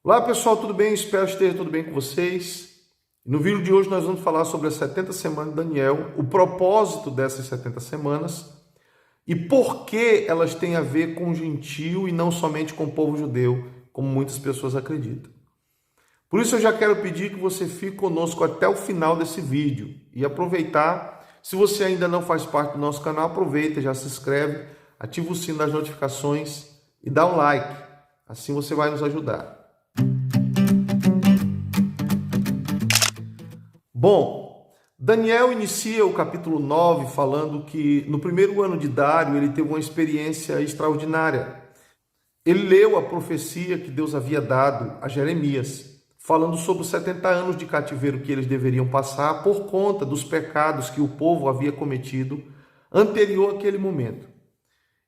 Olá pessoal, tudo bem? Espero que esteja tudo bem com vocês. No vídeo de hoje nós vamos falar sobre as 70 semanas de Daniel, o propósito dessas 70 semanas e por que elas têm a ver com o gentio e não somente com o povo judeu, como muitas pessoas acreditam. Por isso eu já quero pedir que você fique conosco até o final desse vídeo e aproveitar, se você ainda não faz parte do nosso canal, aproveita, já se inscreve, ativa o sino das notificações e dá um like, assim você vai nos ajudar. Bom, Daniel inicia o capítulo 9 falando que no primeiro ano de Dário ele teve uma experiência extraordinária. Ele leu a profecia que Deus havia dado a Jeremias, falando sobre os 70 anos de cativeiro que eles deveriam passar por conta dos pecados que o povo havia cometido anterior àquele momento.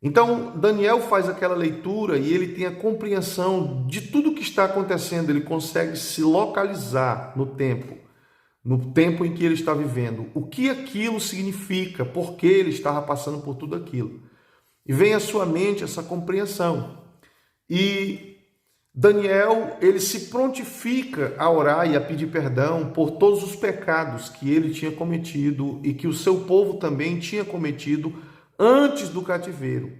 Então, Daniel faz aquela leitura e ele tem a compreensão de tudo o que está acontecendo, ele consegue se localizar no tempo em que ele está vivendo, o que aquilo significa, por que ele estava passando por tudo aquilo. E vem à sua mente essa compreensão. E Daniel, ele se prontifica a orar e a pedir perdão por todos os pecados que ele tinha cometido e que o seu povo também tinha cometido antes do cativeiro.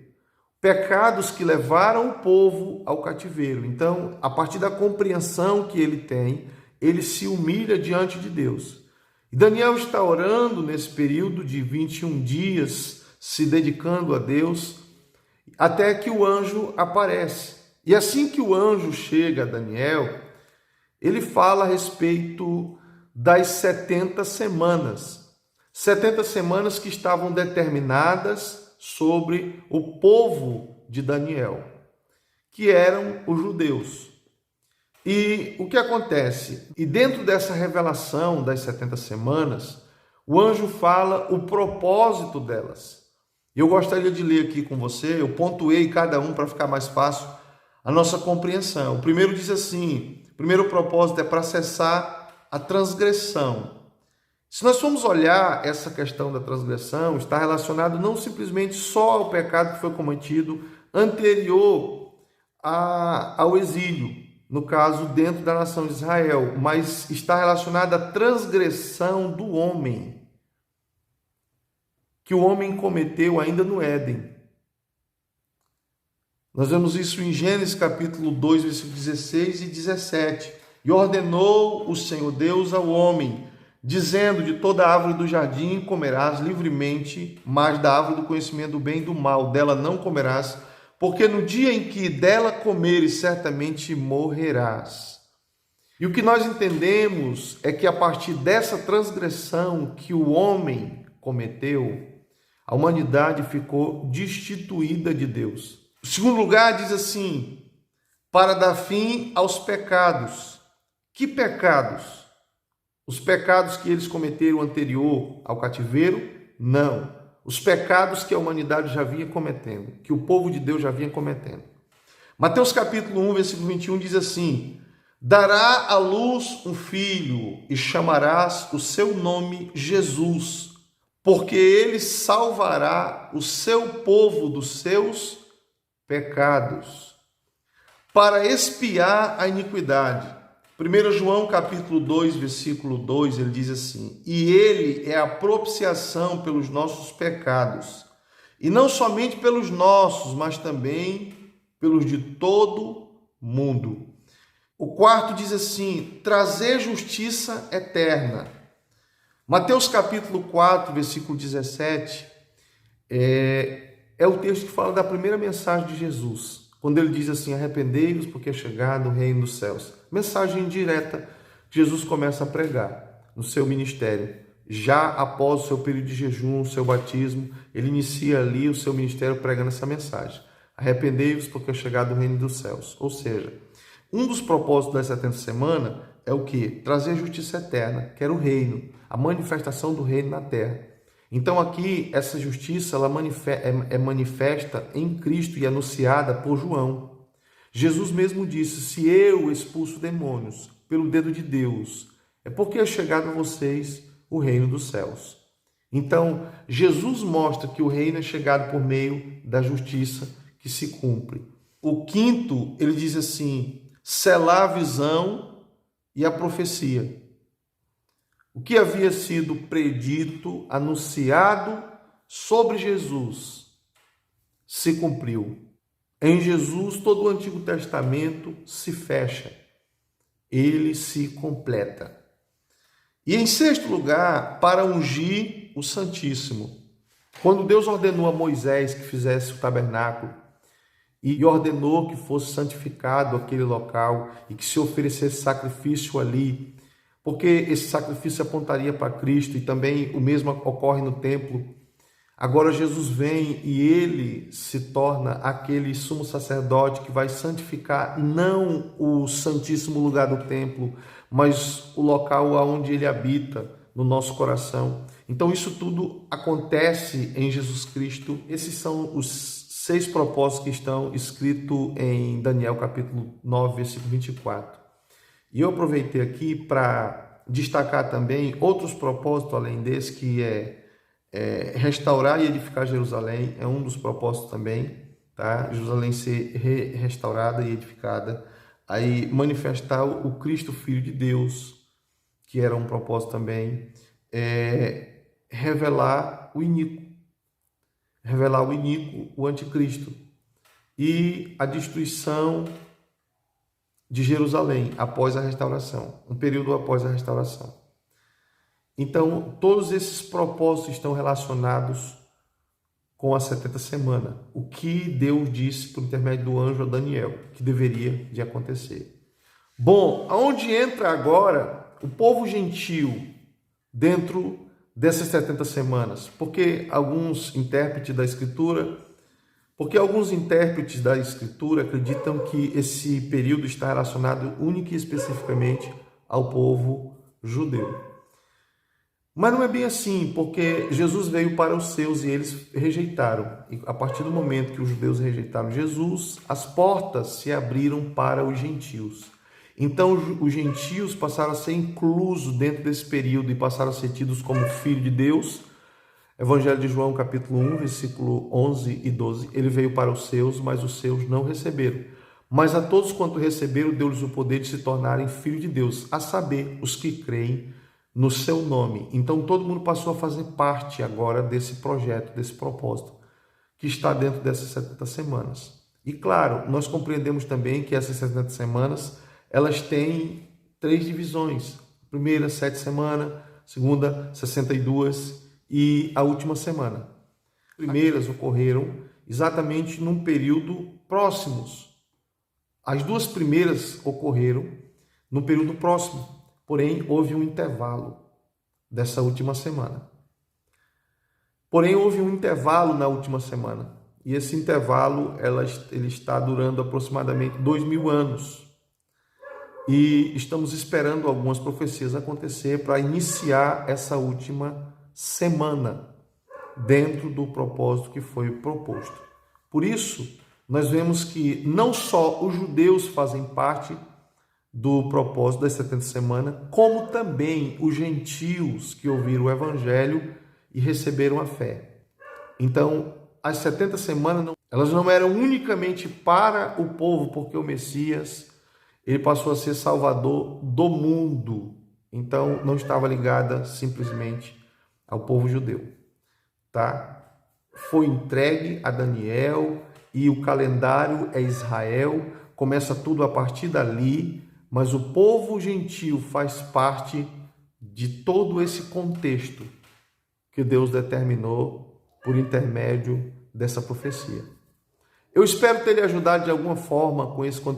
Pecados que levaram o povo ao cativeiro. Então, a partir da compreensão que ele tem, ele se humilha diante de Deus. E Daniel está orando nesse período de 21 dias, se dedicando a Deus, até que o anjo aparece. E assim que o anjo chega a Daniel, ele fala a respeito das 70 semanas. 70 semanas que estavam determinadas sobre o povo de Daniel, que eram os judeus. E o que acontece? E dentro dessa revelação das 70 semanas, o anjo fala o propósito delas. Eu gostaria de ler aqui com você, eu pontuei cada um para ficar mais fácil a nossa compreensão. O primeiro diz assim, o primeiro propósito é para cessar a transgressão. Se nós formos olhar essa questão da transgressão, está relacionado não simplesmente só ao pecado que foi cometido anterior ao exílio, no caso, dentro da nação de Israel, mas está relacionada à transgressão do homem, que o homem cometeu ainda no Éden. Nós vemos isso em Gênesis capítulo 2, versículos 16 e 17. E ordenou o Senhor Deus ao homem, dizendo, de toda árvore do jardim comerás livremente, mas da árvore do conhecimento do bem e do mal, dela não comerás, porque no dia em que dela comeres, certamente morrerás. E o que nós entendemos é que a partir dessa transgressão que o homem cometeu, a humanidade ficou destituída de Deus. O segundo lugar diz assim, para dar fim aos pecados. Que pecados? Os pecados que eles cometeram anterior ao cativeiro? Não. Os pecados que a humanidade já vinha cometendo, que o povo de Deus já vinha cometendo. Mateus capítulo 1, versículo 21 diz assim, dará à luz um filho e chamarás o seu nome Jesus, porque ele salvará o seu povo dos seus pecados, para expiar a iniquidade. 1 João capítulo 2, versículo 2, ele diz assim, e ele é a propiciação pelos nossos pecados, e não somente pelos nossos, mas também pelos de todo mundo. O quarto diz assim, trazer justiça eterna. Mateus capítulo 4, versículo 17, é o texto que fala da primeira mensagem de Jesus, quando ele diz assim, arrependei-vos porque é chegado o reino dos céus. Mensagem direta que Jesus começa a pregar no seu ministério. Já após o seu período de jejum, o seu batismo, ele inicia ali o seu ministério pregando essa mensagem. Arrependei-vos porque é chegado o reino dos céus. Ou seja, um dos propósitos das 70 semanas é o quê? Trazer justiça eterna, que era o reino, a manifestação do reino na terra. Então aqui, essa justiça ela é manifesta em Cristo e anunciada por João. Jesus mesmo disse, se eu expulso demônios pelo dedo de Deus, é porque é chegado a vocês o reino dos céus. Então, Jesus mostra que o reino é chegado por meio da justiça que se cumpre. O quinto, ele diz assim, selar a visão e a profecia. O que havia sido predito, anunciado sobre Jesus, se cumpriu. Em Jesus, todo o Antigo Testamento se fecha. Ele se completa. E em sexto lugar, para ungir o Santíssimo. Quando Deus ordenou a Moisés que fizesse o tabernáculo e ordenou que fosse santificado aquele local e que se oferecesse sacrifício ali, porque esse sacrifício apontaria para Cristo e também o mesmo ocorre no templo. Agora Jesus vem e ele se torna aquele sumo sacerdote que vai santificar não o santíssimo lugar do templo, mas o local onde ele habita no nosso coração. Então isso tudo acontece em Jesus Cristo. Esses são os 6 propósitos que estão escritos em Daniel capítulo 9, versículo 24. E eu aproveitei aqui para destacar também outros propósitos além desse, que é restaurar e edificar Jerusalém, é um dos propósitos também, tá? Jerusalém ser restaurada e edificada. Aí manifestar o Cristo Filho de Deus, que era um propósito também, revelar o iníquo, o anticristo, e a destruição de Jerusalém após a restauração, um período após a restauração. Então, todos esses propósitos estão relacionados com a 70 semana, o que Deus disse por intermédio do anjo a Daniel, que deveria de acontecer. Bom, aonde entra agora o povo gentil dentro dessas 70 semanas? Porque alguns intérpretes da Escritura acreditam que esse período está relacionado única e especificamente ao povo judeu. Mas não é bem assim, porque Jesus veio para os seus e eles rejeitaram. E a partir do momento que os judeus rejeitaram Jesus, as portas se abriram para os gentios. Então os gentios passaram a ser inclusos dentro desse período e passaram a ser tidos como filho de Deus. Evangelho de João, capítulo 1, versículo 11 e 12. Ele veio para os seus, mas os seus não receberam. Mas a todos quanto receberam, deu-lhes o poder de se tornarem filhos de Deus, a saber, os que creem no seu nome. Então todo mundo passou a fazer parte agora desse projeto, desse propósito, que está dentro dessas 70 semanas. E claro, nós compreendemos também que essas 70 semanas, elas têm 3 divisões. A primeira, 7 semanas, segunda, 62 e a última semana. As primeiras ocorreram exatamente num período próximos. As 2 primeiras ocorreram num período próximo. Porém, houve um intervalo dessa última semana. Na última semana. E esse intervalo ele está durando aproximadamente 2000 anos. E estamos esperando algumas profecias acontecer para iniciar essa última semana dentro do propósito que foi proposto. Por isso, nós vemos que não só os judeus fazem parte do propósito das 70 semanas, como também os gentios que ouviram o evangelho e receberam a fé. Então, as 70 semanas, elas não eram unicamente para o povo, porque o Messias, ele passou a ser salvador do mundo. Então, não estava ligada simplesmente ao povo judeu, tá? Foi entregue a Daniel e o calendário é Israel, começa tudo a partir dali. Mas o povo gentil faz parte de todo esse contexto que Deus determinou por intermédio dessa profecia. Eu espero ter lhe ajudado de alguma forma com esse conteúdo.